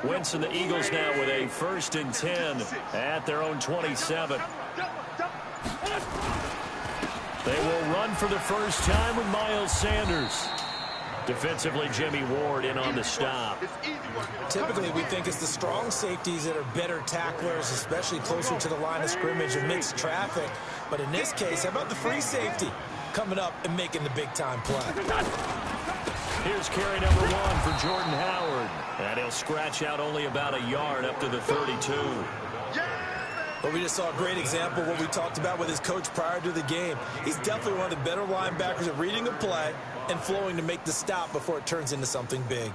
Wentz and the Eagles now with a 1st and 10 at their own 27. They will run for the first time with Miles Sanders. Defensively, Jimmy Ward in on the stop. Typically, we think it's the strong safeties that are better tacklers, especially closer to the line of scrimmage amidst traffic. But in this case, how about the free safety coming up and making the big-time play? Here's carry number 1 for Jordan Howard. And he'll scratch out only about a yard up to the 32. But we just saw a great example of what we talked about with his coach prior to the game. He's definitely one of the better linebackers at reading a play and flowing to make the stop before it turns into something big.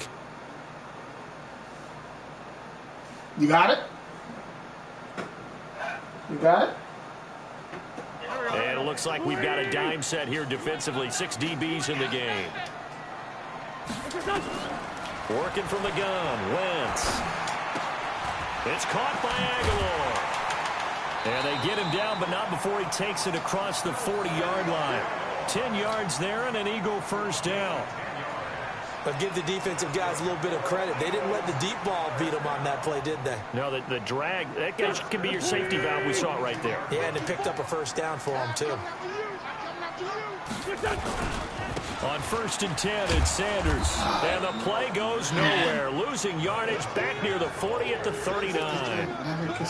You got it? You got it? And it looks like we've got a dime set here defensively. 6 DBs in the game. Working from the gun, Wentz. It's caught by Aguilar. And they get him down, but not before he takes it across the 40-yard line. 10 yards there and an Eagle first down. But give the defensive guys a little bit of credit. They didn't let the deep ball beat them on that play, did they? No, the drag, that can be your safety valve. We saw it right there. Yeah, and it picked up a first down for them, too. On 1st and 10, it's Sanders. And the play goes nowhere. Losing yardage back near the 40 at the 39.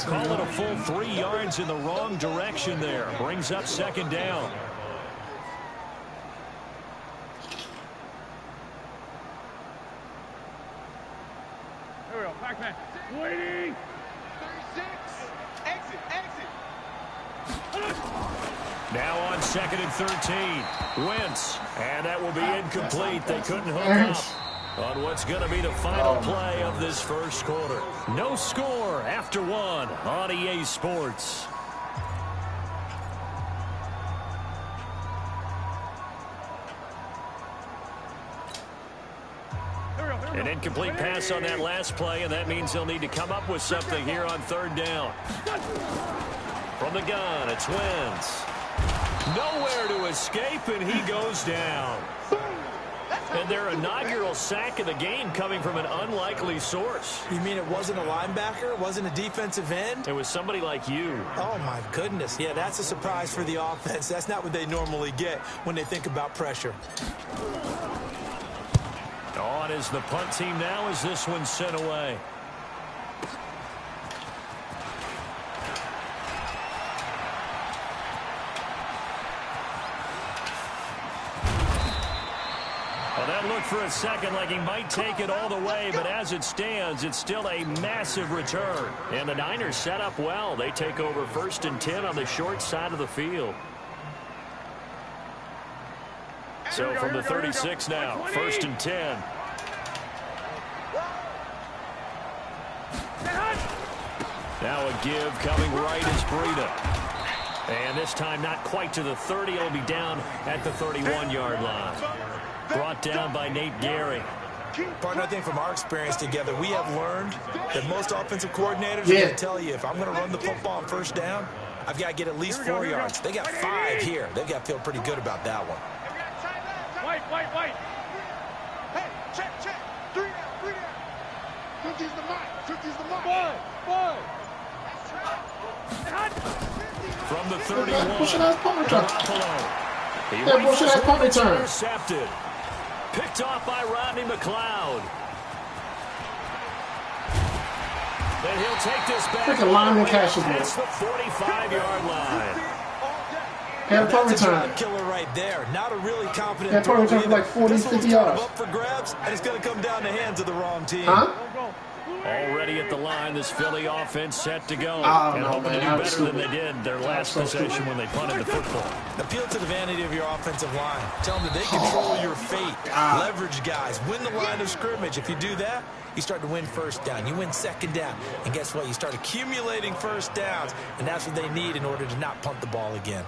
Call it a full 3 yards in the wrong direction there. Brings up 2nd down. Here we go, Pac-Man. Waiting. 36. Exit. Now on 2nd and 13. Wentz. And that will be incomplete. They couldn't hook up on what's going to be the final play of this first quarter. No score after 1 on EA Sports. An incomplete pass on that last play, and that means they'll need to come up with something here on 3rd down. From the gun, it's Wentz. Nowhere to escape, and he goes down. And their inaugural sack of the game coming from an unlikely source. You mean it wasn't a linebacker? It wasn't a defensive end? It was somebody like you. Oh, my goodness. Yeah, that's a surprise for the offense. That's not what they normally get when they think about pressure. On is the punt team now as this one's sent away. Well, that looked for a second like he might take it all the way, but as it stands, it's still a massive return. And the Niners set up well. They take over 1st and 10 on the short side of the field. So from the 36 now, 1st and 10. Now a give coming right is Breida. And this time not quite to the 30. It'll be down at the 31-yard line. Brought down by Nate Gehry. Partner, I think from our experience together, we have learned that most offensive coordinators are going to tell you, if I'm going to run the football on 1st down, I've got to get at least 4 yards. They got 5 here. They've got to feel pretty good about that one. White. Hey, check. 3 down. 50's the mark. 50's the mark. Boy. From the 31. Bullshit-ass punt return. That bullshit-ass punt return. Intercepted. Picked off by Rodney McLeod. And he'll take this back. Freaking lineman catches me. It's the 45-yard line. Had a punt return. Killer right there. Not a really confident. That punt return for like 40, 50 yards. Up for grabs, and it's going to come down the hands of the wrong team. Huh? Already at the line, this Philly offense set to go. Oh, and no, hoping to do man, better than they did their last possession when they punted the football. Appeal to the vanity of your offensive line. Tell them that they control your fate. Leverage guys. Win the line of scrimmage. If you do that, you start to win 1st down. You win 2nd down. And guess what? You start accumulating 1st downs, and that's what they need in order to not punt the ball again.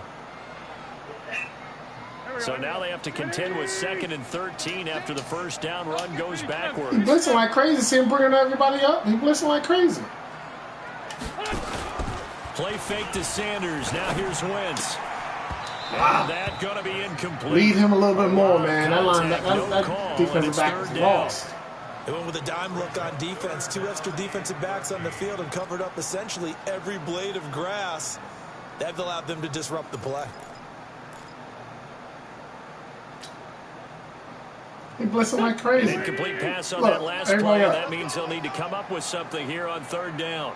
So now they have to contend with 2nd and 13 after the 1st down run goes backwards. He blitzing like crazy. See him bringing everybody up? He blitzing like crazy. Play fake to Sanders. Now here's Wentz. Wow. And that going to be incomplete. Lead him a little bit more, man. That line, that defensive back is lost. They went with a dime look on defense. 2 extra defensive backs on the field and covered up essentially every blade of grass. That allowed them to disrupt the play. He blitzing like crazy. An incomplete pass on that last play, and that means they'll need to come up with something here on third down.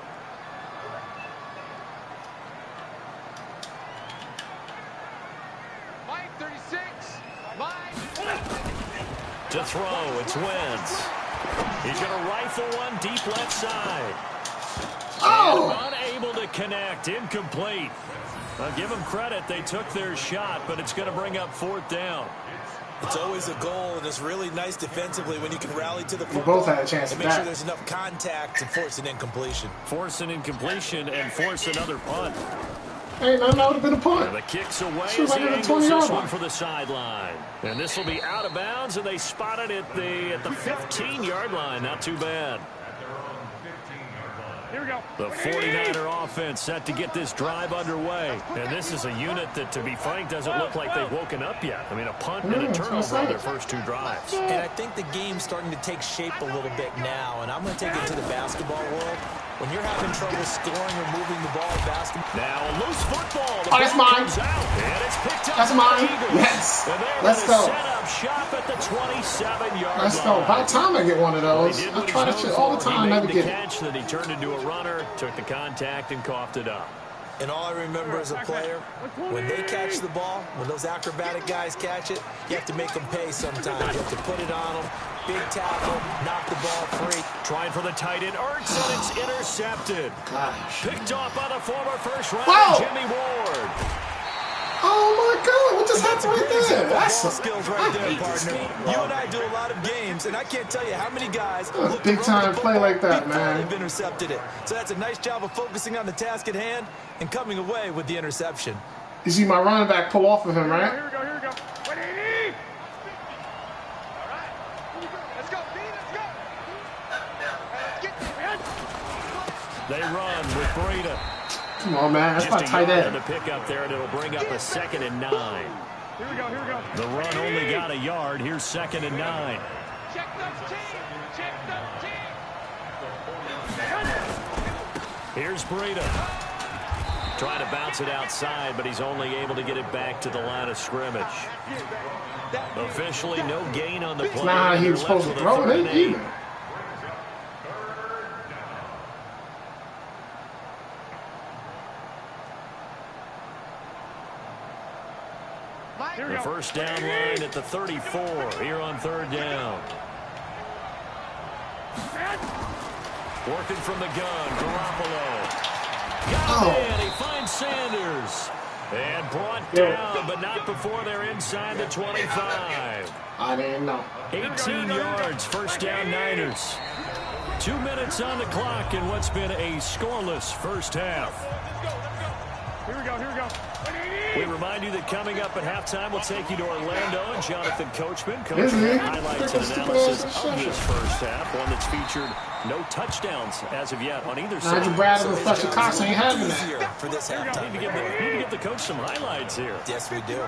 Mike, 36. Mike. To throw, it's Wentz. He's going to rifle one deep left side. Oh! And unable to connect, incomplete. I'll give them credit. They took their shot, but it's going to bring up fourth down. It's always a goal, and it's really nice defensively when you can rally to the football. We both had a chance and at make that. sure there's enough contact to force an incompletion. Force an incompletion and force another punt. Ain't nothing, that would have been a punt. And the kick's away She was as he like at the angles 20-yard this line. one for the sideline. And this will be out of bounds, and they spot it at the 15-yard line. Not too bad. Here we go. The 49er offense set to get this drive underway. And this is a unit that, to be frank, doesn't look like they've woken up yet. I mean, a punt and a turnover on their first 2 drives. And I think the game's starting to take shape a little bit now, and I'm going to take it to the basketball world. When you're having trouble scoring or moving the ball in basketball. Now a loose football. Oh, that's mine. And it's picked up. That's mine. by the Eagles. Yes. And they're Let's gonna go. Set up shop at the 27-yard line. Let's go. About time I get one of those. He did I what try he's that shit known all the for. time, He never made get the it. catch, then he turned into a runner, took the contact, and coughed it up. And all I remember as a player, when they catch the ball, when those acrobatic guys catch it, you have to make them pay sometimes. You have to put it on them, big tackle, knock the ball free. Trying for the tight end, Ertz, and it's intercepted. Gosh. Picked off by the former first-rounder, Whoa! Jimmy Ward. Oh my God! What just That's a happened great right there? example of That's ball some skills right there, I hate this partner. game. You and I do a lot of games, and I can't tell you how many guys was a look big to time run the play football like that, before man. they've intercepted it. So that's a nice job of focusing on the task at hand and coming away with the interception. You see my running back pull off of him, right? Here we go. Here we go. What do you need? All right. Let's go, D. Let's go. Let's get this, man. They run with Breida. Come on, man. That's my Just a tight yard end. to pick up there, and it'll bring up a 2nd and 9. Here we go. Here we go. The run only got a yard. Here's 2nd and 9. Check those teams. Check those teams. Here's Breida. Trying to bounce it outside, but he's only able to get it back to the line of scrimmage. Officially, no gain on the play. It's not how he They're was supposed left to with a throw 3rd it and 8. either. Here we The go. first down line at the 34 here on 3rd down. Working from the gun, Garoppolo. Got it in, he finds Sanders. And brought down, but not before they're inside the 25. I didn't know. 18 yards, first down Niners. 2 minutes on the clock in what's been a scoreless first half. Here we go. Here we go. What do you need? We remind you that coming up at halftime, we'll take you to Orlando and Jonathan Coachman. Is he? Highlights and analysis of this first half, one that's featured no touchdowns as of yet on either side. Nigel Bradley and Fletcher Cox ain't having that. Easier for this halftime. Need to give the coach some highlights here. Yes, we do.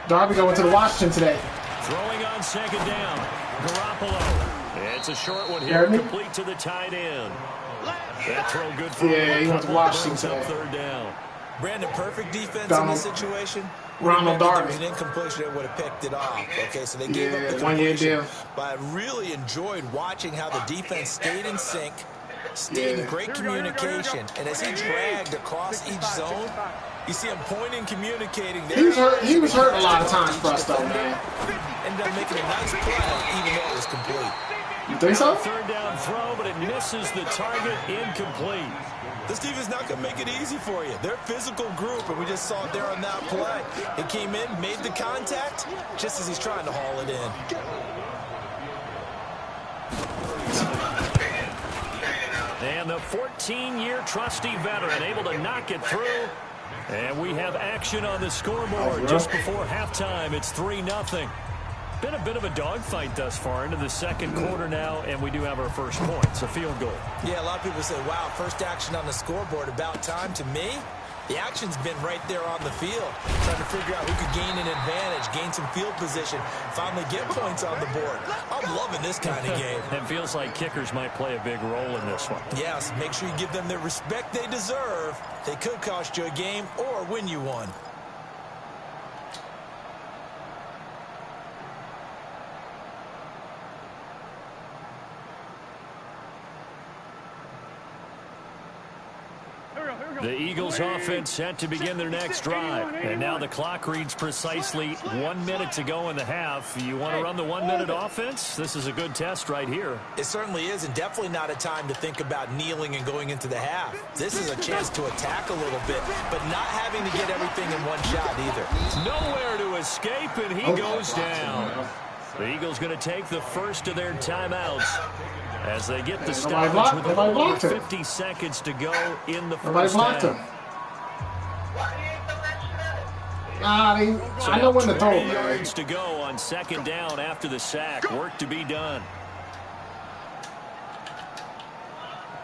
Darby going to the Washington today. Throwing on 2nd down, Garoppolo. It's a short one here, Jeremy? complete to the tight end. That throw good for Yeah, he went to Washington brings up today. 3rd down. Brandon, perfect defense Donald- in this situation. Ronald There Darby. was an incompletion that would have picked it off. Okay, so they gave Yeah, up the 1 year completion. deal. But I really enjoyed watching how the defense stayed in sync, stayed in great communication, and as he dragged across each zone, you see him pointing, communicating. He was hurt. He was hurt a lot of times for us, though, man. Ended up making a nice play, even though it was complete. You think so? 3rd down throw, but it misses the target, incomplete. This team is not going to make it easy for you. They're a physical group, and we just saw it there on that play. He came in, made the contact, just as he's trying to haul it in. And the 14-year trusty veteran able to knock it through. And we have action on the scoreboard just before halftime. It's 3-0. Been a bit of a dogfight thus far into the 2nd quarter now, and we do have our first points, a field goal. Yeah, a lot of people say, wow, first action on the scoreboard, about time. To me, The action's been right there on the field, trying to figure out who could gain an advantage, gain some field position, finally get points on the board. I'm loving this kind of game. It feels like kickers might play a big role in this one. Yes, make sure you give them the respect they deserve. They could cost you a game or win you one. The Eagles offense set to begin their next drive. And now the clock reads precisely 1 minute to go in the half. You want to run the 1 minute offense? This is a good test right here. It certainly is, and definitely not a time to think about kneeling and going into the half. This is a chance to attack a little bit, but not having to get everything in one shot either. Nowhere to escape, and he goes down. The Eagles going to take the first of their timeouts as they get the stoppage with over 50 seconds to go in the first half. I know when to throw. 20 yards to go on second down after the sack. Work to be done.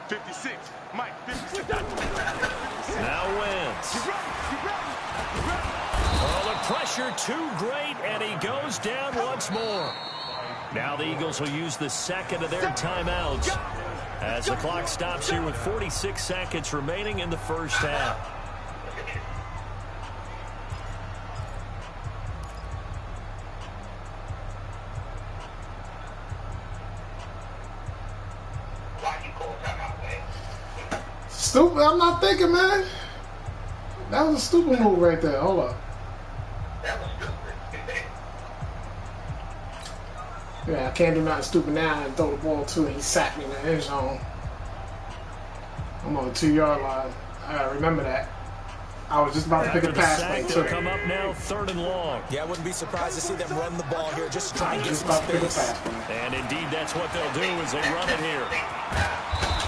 56. Mike, 56. Now Wentz. Oh, the pressure too great, and he goes down once more. Now the Eagles will use the second of their timeouts as the clock stops here with 46 seconds remaining in the first half. Stupid. I'm not thinking, man. That was a stupid move right there. Hold up. Yeah, I can't do nothing stupid now and throw the ball to it. He sacked me in the end zone. I'm on the 2-yard line. I gotta remember that. I was just about to pick a pass play too. They'll come up now, 3rd and long. Yeah, I wouldn't be surprised to see them run the ball here just to try and get some space. And indeed, that's what they'll do is they run it here.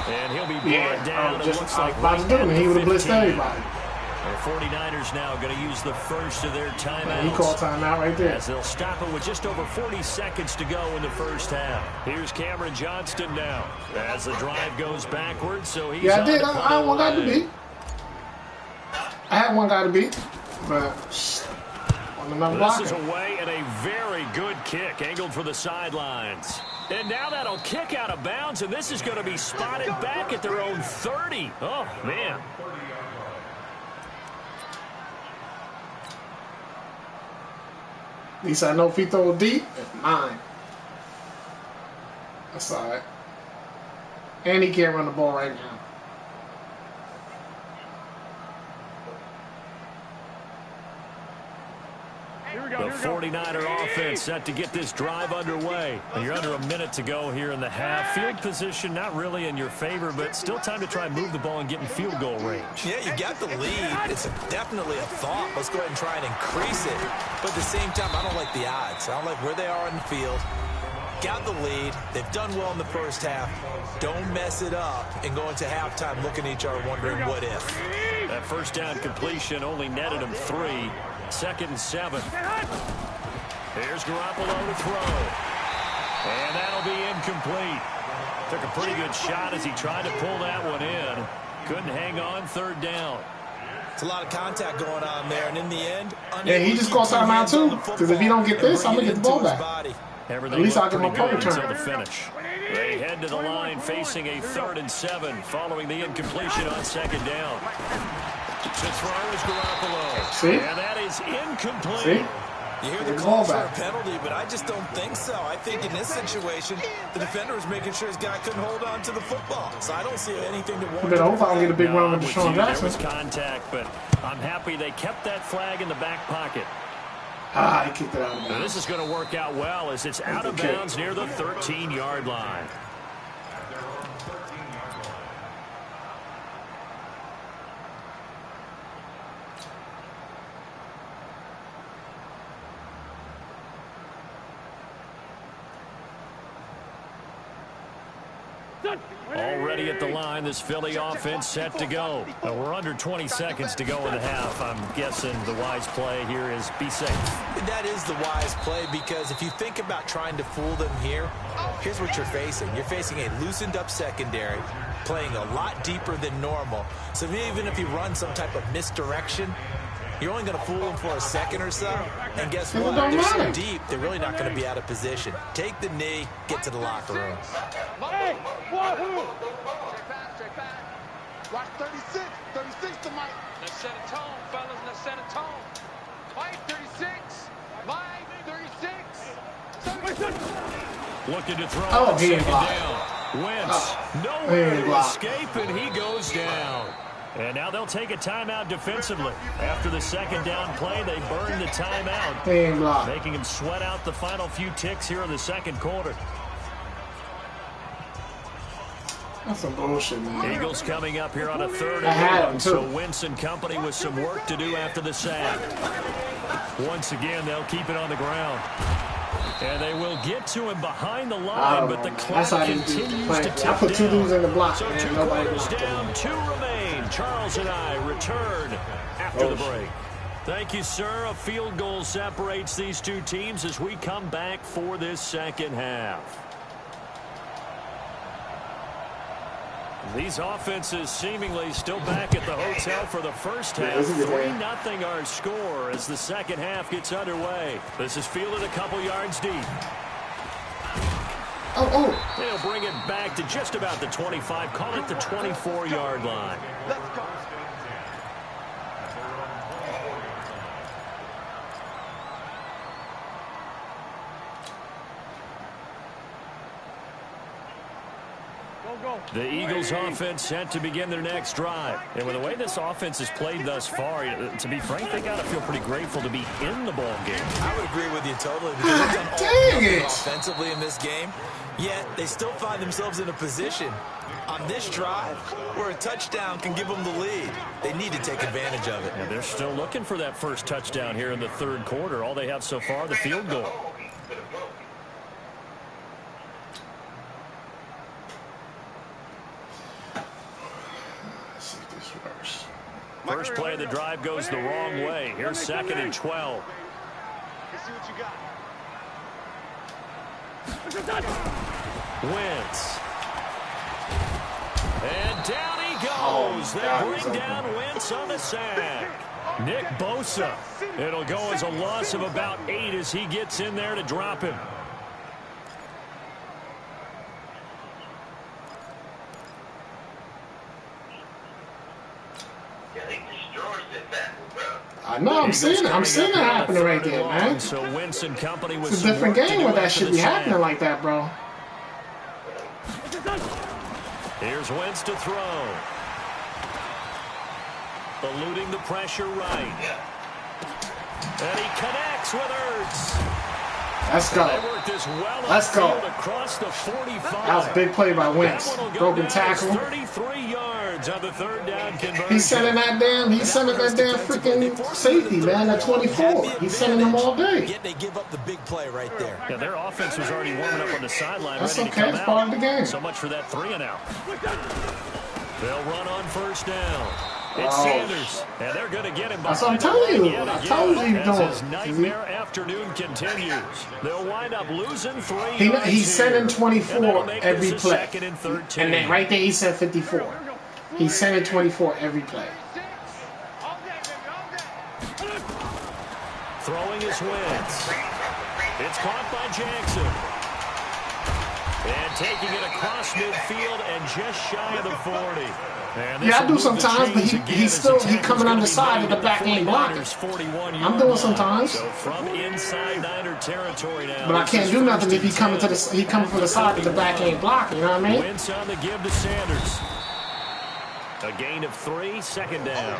And he'll be brought down. It looks like about to do it. He would have blitzed everybody. The 49ers now going to use the first of their timeouts. He called timeout right there. As they'll stop it with just over 40 seconds to go in the first half. Here's Cameron Johnston now as the drive goes backwards. So he's I did. I had one guy to beat. I had one guy to beat, but on another blocker. This is away and a very good kick angled for the sidelines. And now that'll kick out of bounds, and this is going to be spotted back at their own 30. Oh, man. At least I know if he throw deep, it's mine. That's all right. And he can't run the ball right now. The 49er offense set to get this drive underway. You're under a minute to go here in the half. Field position not really in your favor, but still time to try and move the ball and get in field goal range. Yeah, you got the lead. It's definitely a thought. Let's go ahead and try and increase it. But at the same time, I don't like the odds. I don't like where they are in the field. Got the lead. They've done well in the first half. Don't mess it up and go into halftime looking at each other wondering what if. That first down completion only netted him 3. 2nd and 7. Here's Garoppolo to throw. And that'll be incomplete. Took a pretty good shot as he tried to pull that one in. Couldn't hang on 3rd down. It's a lot of contact going on there, and in the end... Yeah, he just called timeout too. Because if he don't get this, I'm going to get the ball back. At least I'll get my punt return. Until the finish. They head to the line facing a 3rd and 7 following the incompletion on 2nd down. To throw is Garoppolo. See? And that is incomplete. See? You hear the call for a penalty, but I just don't think so. I think in this situation, the defender was making sure his guy couldn't hold on to the football. So I don't see anything to warrant. But I hope I don't get a big run with Deshaun Jackson. There was contact, but I'm happy they kept that flag in the back pocket. He kicked it out of bounds. This is going to work out well as it's out of bounds near the 13-yard line. Already at the line, this Philly offense set to go. We're under 20 seconds to go in the half. I'm guessing the wise play here is be safe. That is the wise play because if you think about trying to fool them here, Here's what you're facing. You're facing a loosened-up secondary, playing a lot deeper than normal. So even if you run some type of misdirection, you're only going to fool them for a second or so. And guess what? They're so deep, they're really not going to be out of position. Take the knee, get to the locker room. Hey, wahoo! Check back. Watch 36. 36 to Mike. Let's set a tone, fellas. Let's set a tone. Mike 36. Mike 36. Looking to throw. Oh, he ain't blocked. Wentz, nowhere to escape, and he goes down. And now they'll take a timeout defensively. After the second down play, they burn the timeout, He ain't blocked. making him sweat out the final few ticks here in the second quarter. That's some bullshit, man. Eagles coming up here on a 3rd I had and him, 1, too. so Wentz and company with some work to do after the sack. Once again, they'll keep it on the ground. And they will get to him behind the line, but the clock continues to tick I put 2 dudes in the down. block, So man. 2 Nobody quarters blocked down, him. 2 remain. Charles and I return after the break. Thank you, sir. A field goal separates these 2 teams as we come back for this second half. These offenses seemingly still back at the hotel for the first half. 3-0 our score as the second half gets underway. This is fielded a couple yards deep. Oh. They'll bring it back to just about the 25. Call it the 24-yard line. Let's go. The Eagles offense set to begin their next drive. And with the way this offense has played thus far, to be frank, they got to feel pretty grateful to be in the ball game. I would agree with you totally because they've done all Dang nothing it. offensively in this game, yet they still find themselves in a position on this drive where a touchdown can give them the lead. They need to take advantage of it. And they're still looking for that first touchdown here in the third quarter. All they have so far, the field goal. First play of the drive goes the wrong way. Here's 2nd and 12. Let's see what you got. Wentz. And down he goes. They bring down Wentz on the sack. Nick Bosa. It'll go as a loss of about 8 as he gets in there to drop him. I know, I'm seeing it. I'm seeing it happening right there, man. So Wentz and company with It's a different game where that should be happening like that, bro. Here's Wentz to throw. Eluding the pressure right. And he connects with Ertz. Let's go. They work this well Let's go. upfield across the 45. That was a big play by Wentz. That one will go Broken down tackle. as 33 yards on the 3rd down conversion. He's sending that damn freaking safety, man, at 24. He's sending them all day. Yet they give up the big play right there. Yeah, their offense was already warming up on the sideline, That's ready okay. to come It's out. part of the game. So much for that 3-and-out. They'll run on first down. It's Oh. Sanders, and they're going to get him. That's what I'm telling you. Yet I again, told you as don't. his nightmare afternoon continues. They'll wind up losing 3 He's yards sending here. 24 And that'll make every this a play. 2nd and 13. And then right there he said 54. He's sending 24 every play. All day, baby, all day. Throwing his Wentz. It's caught by Jackson. And taking it across midfield and just shy of the 40. And Yeah, I do this will move the sometimes, but chains he again still as the he tackle's coming on gonna the be side made of the back at ain't blocking. 41 I'm doing sometimes. So from inside Niner territory now. But I this can't is do nothing if he 1st coming and to the he coming from the side of the back ain't blocking. You know what I mean? Wentz on the give to Sanders. A gain of 3, 2nd down.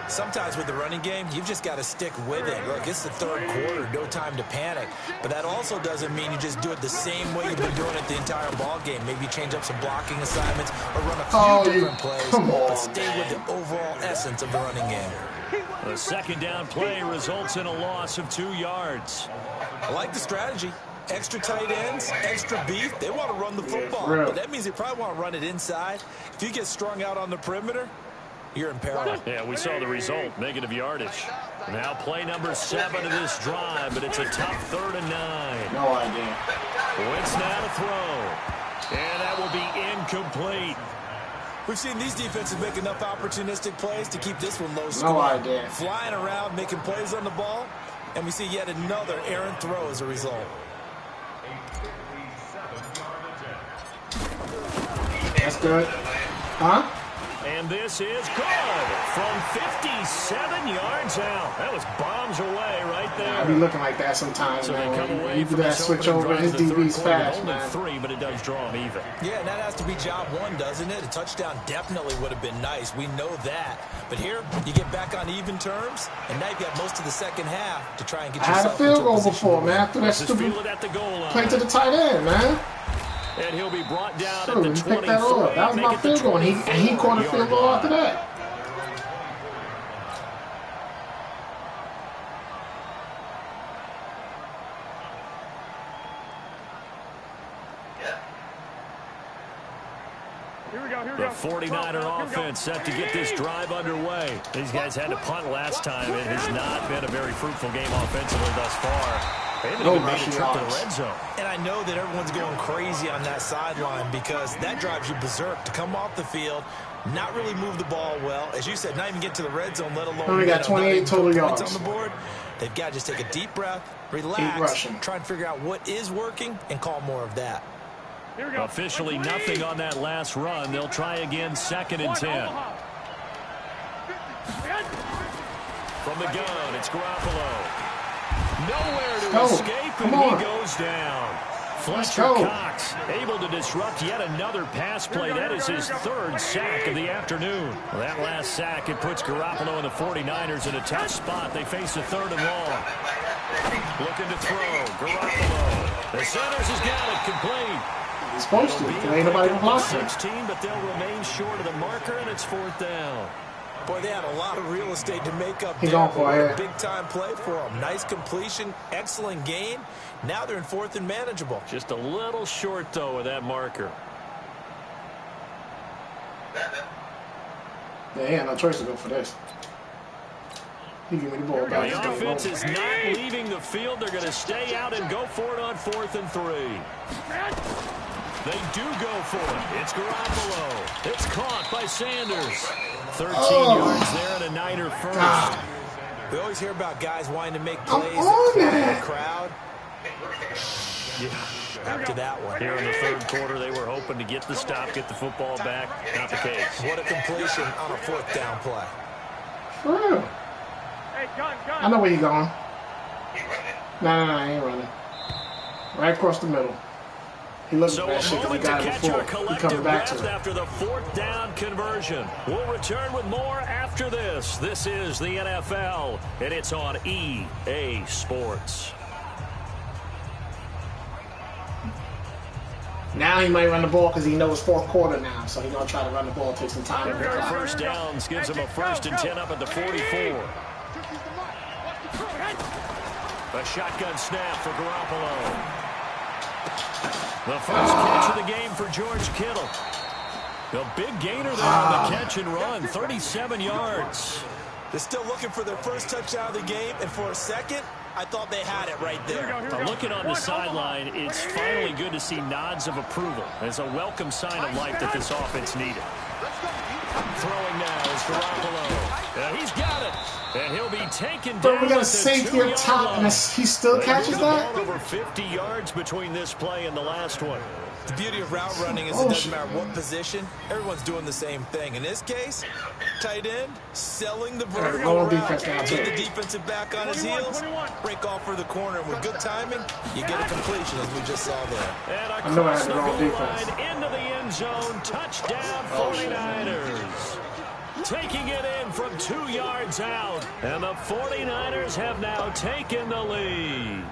Sometimes with the running game, you've just got to stick with it. Look, it's the 3rd quarter, no time to panic. But that also doesn't mean you just do it the same way you've been doing it the entire ball game. Maybe change up some blocking assignments or run a few different plays, but stay with the overall essence of the running game. The 2nd down play results in a loss of 2 yards. I like the strategy. Extra tight ends, extra beef. They want to run the football, but that means they probably want to run it inside. If you get strung out on the perimeter, you're in peril. Yeah, we saw the result, negative yardage. Now play number 7 of this drive, but it's a tough 3rd and 9. No idea. Wentz now to throw. incomplete. We've seen these defenses make enough opportunistic plays to keep this one low score. No idea. Flying around, making plays on the ball, and we see yet another errant throw as a result. That's good. Huh? And this is good from 57 yards out. That was bombs away right there. I be looking like that sometimes, So man. they come away You do from that this switch opening over, drive his of the third DB's quarter, fast, only man. 3, but it does draw them even. Yeah, and that has to be job one, doesn't it? A touchdown definitely would have been nice. We know that. But here, you get back on even terms, and now you've got most of the second half to try and get I had a yourself field into a goal position before, to man. win. After that This is stupid fielded at the goal line. play to the tight end, man. And he'll be brought down Shoot, at the he 23. picked that up. That was make my it the field goal, and he caught a 24-yard field goal line. after that. The 49er offense set to get this drive underway. These guys had to punt last time. It has not been a very fruitful game offensively thus far. They haven't No even made a rushing trip to the yards. red zone. And I know that everyone's going crazy on that sideline because that drives you berserk to come off the field, not really move the ball well. As you said, not even get to the red zone, let alone Only got 28 total points yards. on the board. They've got to just take a deep breath, 8 relax, rushing. try and figure out what is working and call more of that. Officially nothing on that last run. They'll try again, 2nd and 10. From the gun, it's Garoppolo. Nowhere to Go. escape, Come and on. he goes down. Let's Fletcher go. Cox able to disrupt yet another pass play. That is his 3rd sack of the afternoon. Well, that last sack, it puts Garoppolo and the 49ers in a tough spot. They face a 3rd and long. Looking to throw. Garoppolo. The centers has got it complete. He's supposed to. There ain't nobody gonna block him. 16, but they'll remain short of the marker, and it's 4th down. Boy, they had a lot of real estate to make up He there. going for it. Big-time play for them. Nice completion, excellent gain. Now they're in 4th and manageable. Just a little short, though, of that marker. Yeah, he had no choice to go for this. He give me the ball back. The offense is not leaving the field. They're going to stay out and go for it on 4th and 3. They do go for it. It's Garoppolo. It's caught by Sanders. 13 yards there and a Niner first. God. We always hear about guys wanting to make plays on that quiet that. the crowd. After that one. Here in the 3rd quarter, they were hoping to get the stop, get the football back. Not the case. What a completion on a 4th down play. For real. I know where you're going. No, I ain't running. Right across the middle. He looking So for that a shit because he moment to got it catch before. our He collective coming back breath to it. after the 4th down conversion. We'll return with more after this. This is the NFL, and it's on EA Sports. Now he might run the ball because he knows 4th quarter now, so he's going to try to run the ball, take some time. A pair of first downs gives him a 1st and 10 up at the 44. A shotgun snap for Garoppolo. The first catch of the game for George Kittle. A big gainer there on the catch and run, 37 yards. They're still looking for their first touchdown of the game, and for a second, I thought they had it right there. Now looking on the sideline, it's finally good to see nods of approval. It's a welcome sign of life that this offense needed. Throwing now is Garoppolo. He's got it. And he'll be taken But down we got a at the safety up 2-yard top, line. and he still catches The ball that? over 50 yards between this play and the last one. The beauty of route running is it doesn't matter what position, everyone's doing the same thing. In this case, tight end, selling the vertical Going route, defense now, too. get the defensive back on his heels, break off for the corner, and with good timing, you get a completion as we just saw there. And I know I across had the the wrong goal defense. line into the end zone, touchdown 49ers. Taking it in from 2 yards out. And the 49ers have now taken the lead.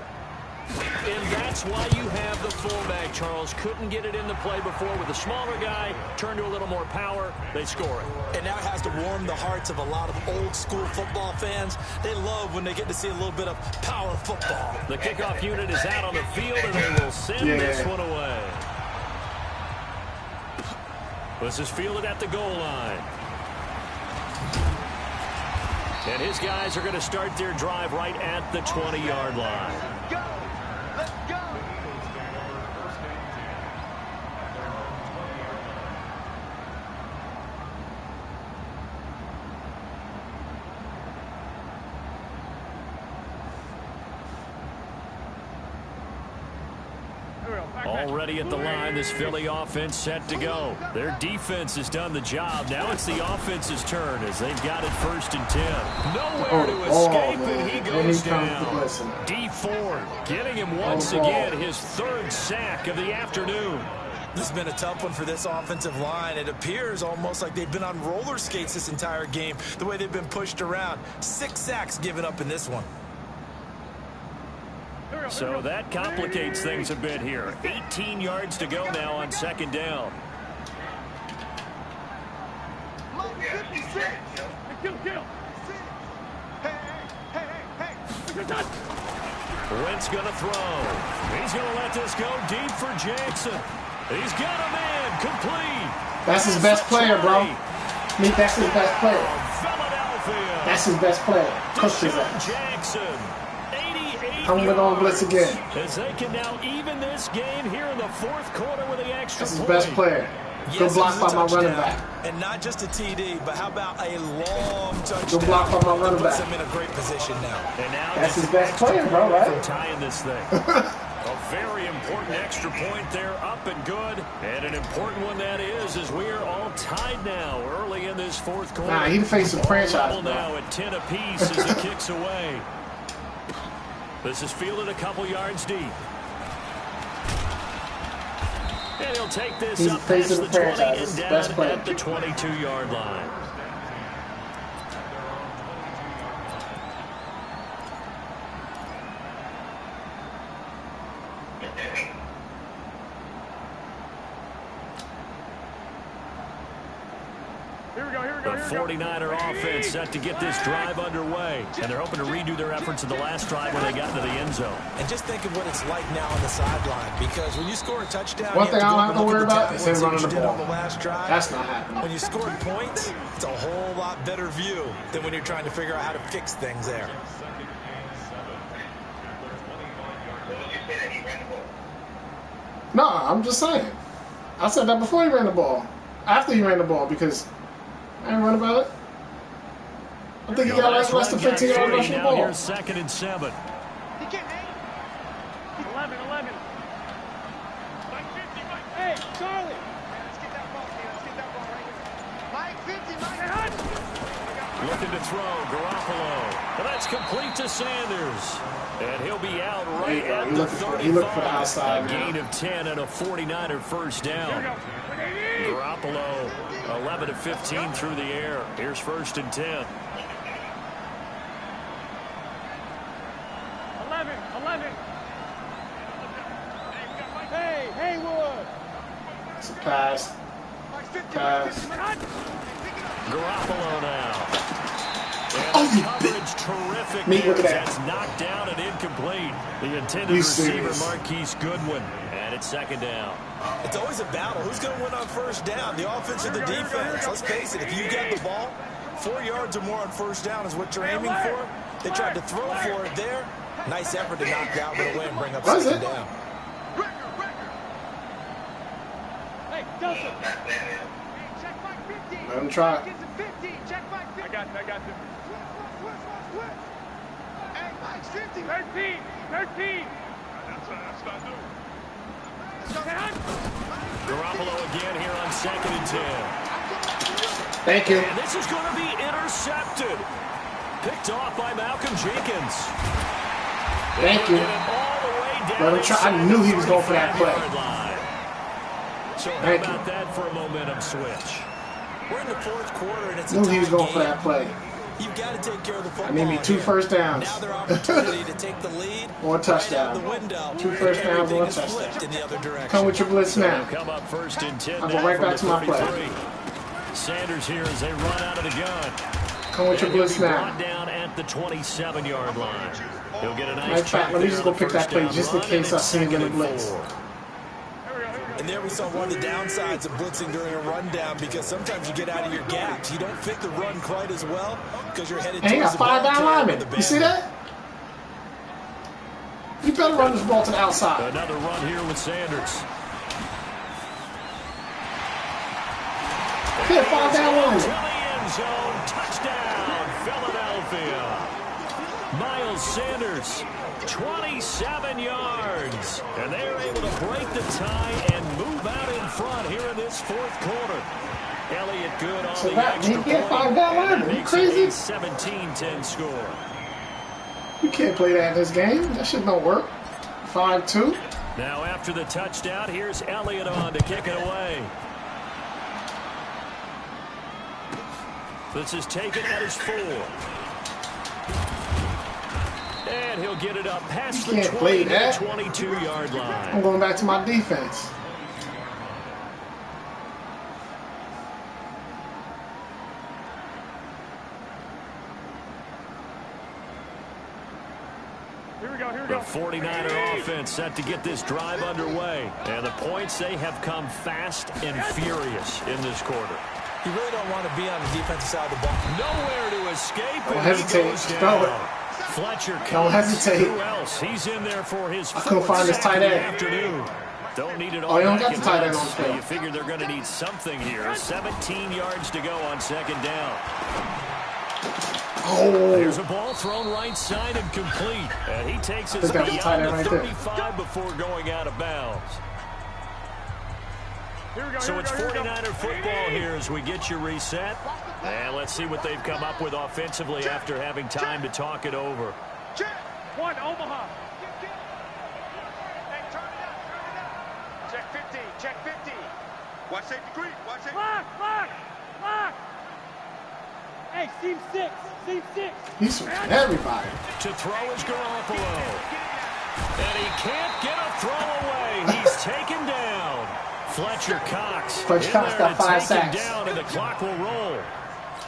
And that's why you have the fullback, Charles. Couldn't get it in the play before with a smaller guy. Turned to a little more power. They score it. And now has to warm the hearts of a lot of old-school football fans. They love when they get to see a little bit of power football. The kickoff unit is out on the field, and they will send this one away. This is fielded at the goal line. And his guys are going to start their drive right at the 20-yard line. Go! Let's go! Already at the line, this Philly offense set to go. Their defense has done the job. Now it's the offense's turn as they've got it 1st and 10. Nowhere to escape, and he goes down. D Ford getting him once again his 3rd sack of the afternoon. This has been a tough one for this offensive line. It appears almost like they've been on roller skates this entire game, the way they've been pushed around. 6 sacks given up in this one. So that complicates things a bit here. 18 yards to go now on 2nd down. Wentz going to throw. He's going to let this go deep for Jackson. He's got a man complete. That's his best player, bro. That's his best player. Philadelphia. That's his best player. Push his ass. Jackson. I'm going on blitz again. As they can now even this game here in the 4th quarter with the extra That's his point. best player. Good block by my running back. And not just a TD, but how about a long touchdown? Good block by my running back. Puts him in a great position now. And now that's his best player, bro, right? Tying this thing. A very important extra point there, up and good. And an important one that is, as we are all tied now early in this 4th quarter. Nah, he faced some franchise, bro. Now at 10 apiece as he kicks away. This is fielded a couple yards deep. And he'll take this up past the 20 and down at the 22-yard line. The 49er offense set to get this drive underway. And they're hoping to redo their efforts in the last drive when they got into the end zone. And just think of what it's like now on the sideline. Because when you score a touchdown, one thing I don't have to worry about is him running the ball. On the last drive. That's not happening. When you score points, it's a whole lot better view than when you're trying to figure out how to fix things there. No, I'm just saying. I said that before he ran the ball. After he ran the ball, because I ain't run about it. I think he got like less than 15 yards rushing the ball. Here's 2nd and 7. He can't make 11. Hey, Charlie. Let's get that ball, Let's get that ball right here. Mike 50, Mike. Looking to throw, Garoppolo. And that's complete to Sanders. And he'll be out right at the 35. He looked for the outside. A gain of 10 and a 49er first down. Garoppolo, 11 of 15 through the air. Here's 1st and 10. 11. Hey, Haywood. It's a pass. Garoppolo now. Oh, coverage terrific. Look at that. That's knocked down and incomplete. The intended receiver, Marquise Goodwin. And it's 2nd down. It's always a battle. Who's going to win on 1st down? The offense or the defense? Let's face it, if you get the ball, 4 yards or more on 1st down is what you're aiming for. They tried to throw for it there. Nice effort to knock that one away and bring up 2nd down. Hey, Joseph. Check Mike 50. Let him try. Check Mike 50. I got you. Hey, Mike's 50. 13. That's not new. Garoppolo again here on 2nd and 10. Thank you. And this is going to be intercepted. Picked off by Malcolm Jenkins. Thank you. Let him try. I knew he was going for that play. So how about that for a momentum switch? We're in the 4th quarter, and it's a I knew he was going game. for that play. You've got to take care of the football. I need me 2 first downs. Now their opportunity to take the lead. Or a touchdown. Right out the window. 2 first downs or a Everything is flipped in touchdown. the other direction. Come with your blitz now. Come up 1st and 10. I'll go right back to my play. Sanders here as they run out of the gun. Come with your blitz now. Brought down at the 27-yard line. He'll get a nice Matter of fact, let me just go pick that play just in case I see him get a blitz. And there we saw one of the downsides of blitzing during a rundown, because sometimes you get out of your gaps. You don't fit the run quite as well because you're headed And he got towards the 5 ball down carrier linemen. with the You see band. that? You better run this ball to the outside. Another run here with Sanders. Hit 5 down linemen. To the end zone. Touchdown, Philadelphia. Miles Sanders, 27 yards. And they're able to break the tie and move out in front here in this fourth quarter. Elliott good on the extra point. And that makes it a 17-10 score. You can't play that in this game. That shit don't work. 5-2. Now after the touchdown, here's Elliott on to kick it away. This is taken at his 4. And he'll get it up past the 20 to 22-yard line. I'm going back to my defense. The 49er offense set to get this drive underway. And the points, they have come fast and furious in this quarter. You really don't want to be on the defensive side of the ball. Nowhere to escape. Don't hesitate. Throw it. Fletcher comes. Don't hesitate. Who else? He's in there for his I couldn't find his tight end. Afternoon. Don't need it all. Oh, you don't got the tight end on the field. You figure they're going to need something here. 17 yards to go on second down. Oh. There's a ball thrown right side and complete. And he takes his beyond the 35 before going out of bounds. So it's 49er football here as we get you reset. And let's see what they've come up with offensively after having time to talk it over. Check. 1, Omaha. Hey, turn it up. Check 50. Check 50. Watch safety green. Watch safety. Lock. Hey, seam 6. Seam 6. He's switching everybody. To throw is Garoppolo. And he can't get a throw away. He's taken down. Fletcher Cox got 5 sacks. Down and the clock will roll.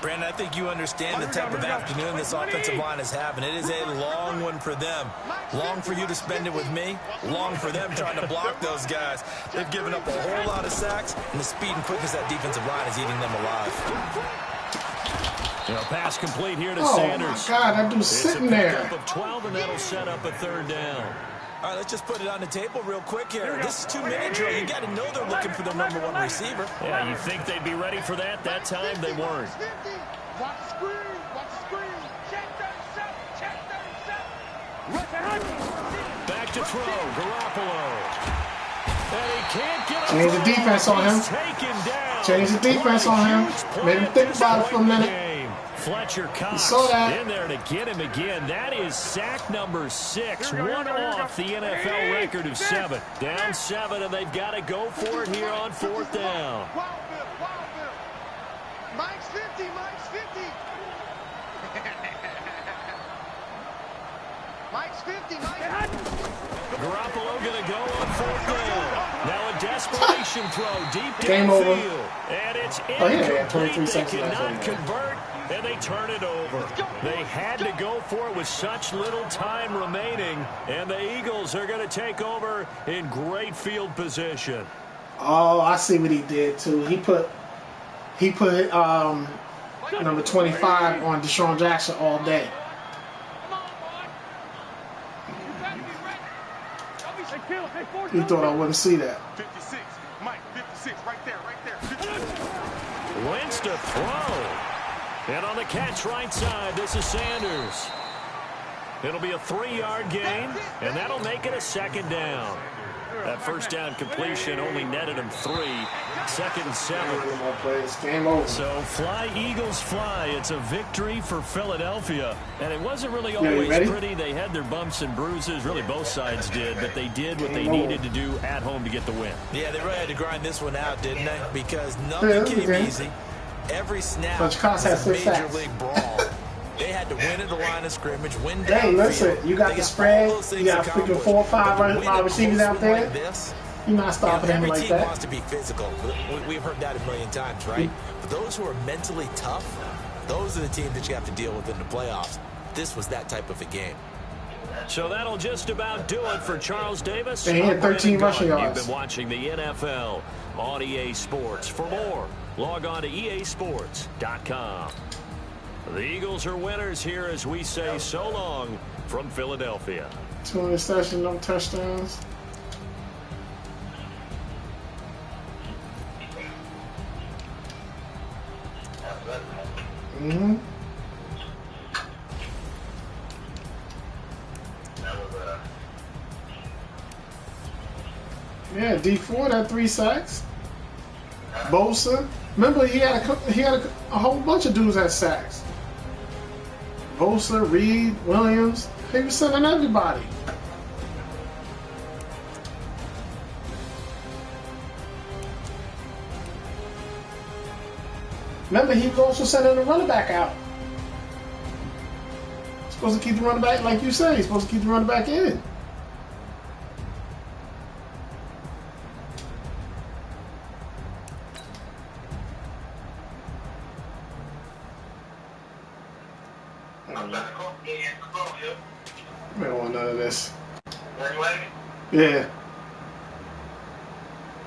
Brandon, I think you understand the type of afternoon this offensive line is having. It is a long one for them. Long for you to spend it with me. Long for them trying to block those guys. They've given up a whole lot of sacks, and the speed and quickness of that defensive line is eating them alive. Pass complete here to Sanders. Oh, my God, that dude's sitting there. It's a pickup of 12, and that'll set up a third down. All right, let's just put it on the table real quick here. This is 2-minute drill. You got to know they're looking for their number 1 receiver. Yeah, you think they'd be ready for that? That time they weren't. Watch the screen. Watch the screen. Check 37. Check 37. Back to throw. Garoppolo. And he can't get a Change the defense on him. Change the defense on him. Made him think about it for a minute. Fletcher Cox in there to get him again. That is sack number 6. One off the NFL record of 7. Down 7, and they've got to go for it here on 4th down. Mike's 50. Mike's 50. Mike's 50. Garoppolo going to go on 4th down. Now a desperation throw deep Game over. downfield. And it's incomplete. They cannot convert. And they turn it over. They had to go for it with such little time remaining. And the Eagles are going to take over in great field position. Oh, I see what he did, too. He put number 25 on Deshaun Jackson all day. He thought I wouldn't see that. 56. Mike, 56. Right there. 56. Wentz to throw. And on the catch right side, this is Sanders. It'll be a 3-yard gain, and that'll make it a 2nd down. That first down completion only netted him 3. 2nd and 7. Game over. So fly, Eagles, fly. It's a victory for Philadelphia. And it wasn't really always pretty. They had their bumps and bruises. Really, both sides did. But they did what they needed to do at home to get the win. Yeah, they really had to grind this one out, didn't they? Because nothing came easy. Every snap was a major league brawl. They had to win at the line of scrimmage, win downfield. Hey, listen, you got the spread. You got freaking 4 or 5 receivers out there. You're not stopping them like that. Every team wants to be physical. We've heard that a million times, right? But those who are mentally tough, those are the teams that you have to deal with in the playoffs. This was that type of a game. So that'll just about do it for Charles Davis. He had 13 rushing yards. You've been watching the NFL on EA Sports. For more, log on to easports.com. The Eagles are winners here as we say so long from Philadelphia. 2 interceptions, no touchdowns. Yeah, D4 had 3 sacks. Bosa. Remember, he had a whole bunch of dudes had sacks. Bosa, Reed, Williams. He was sending everybody. Remember, he was also sending the running back out. Supposed to keep the running back, like you said, he's supposed to keep the running back in. We don't want none of this. Yeah.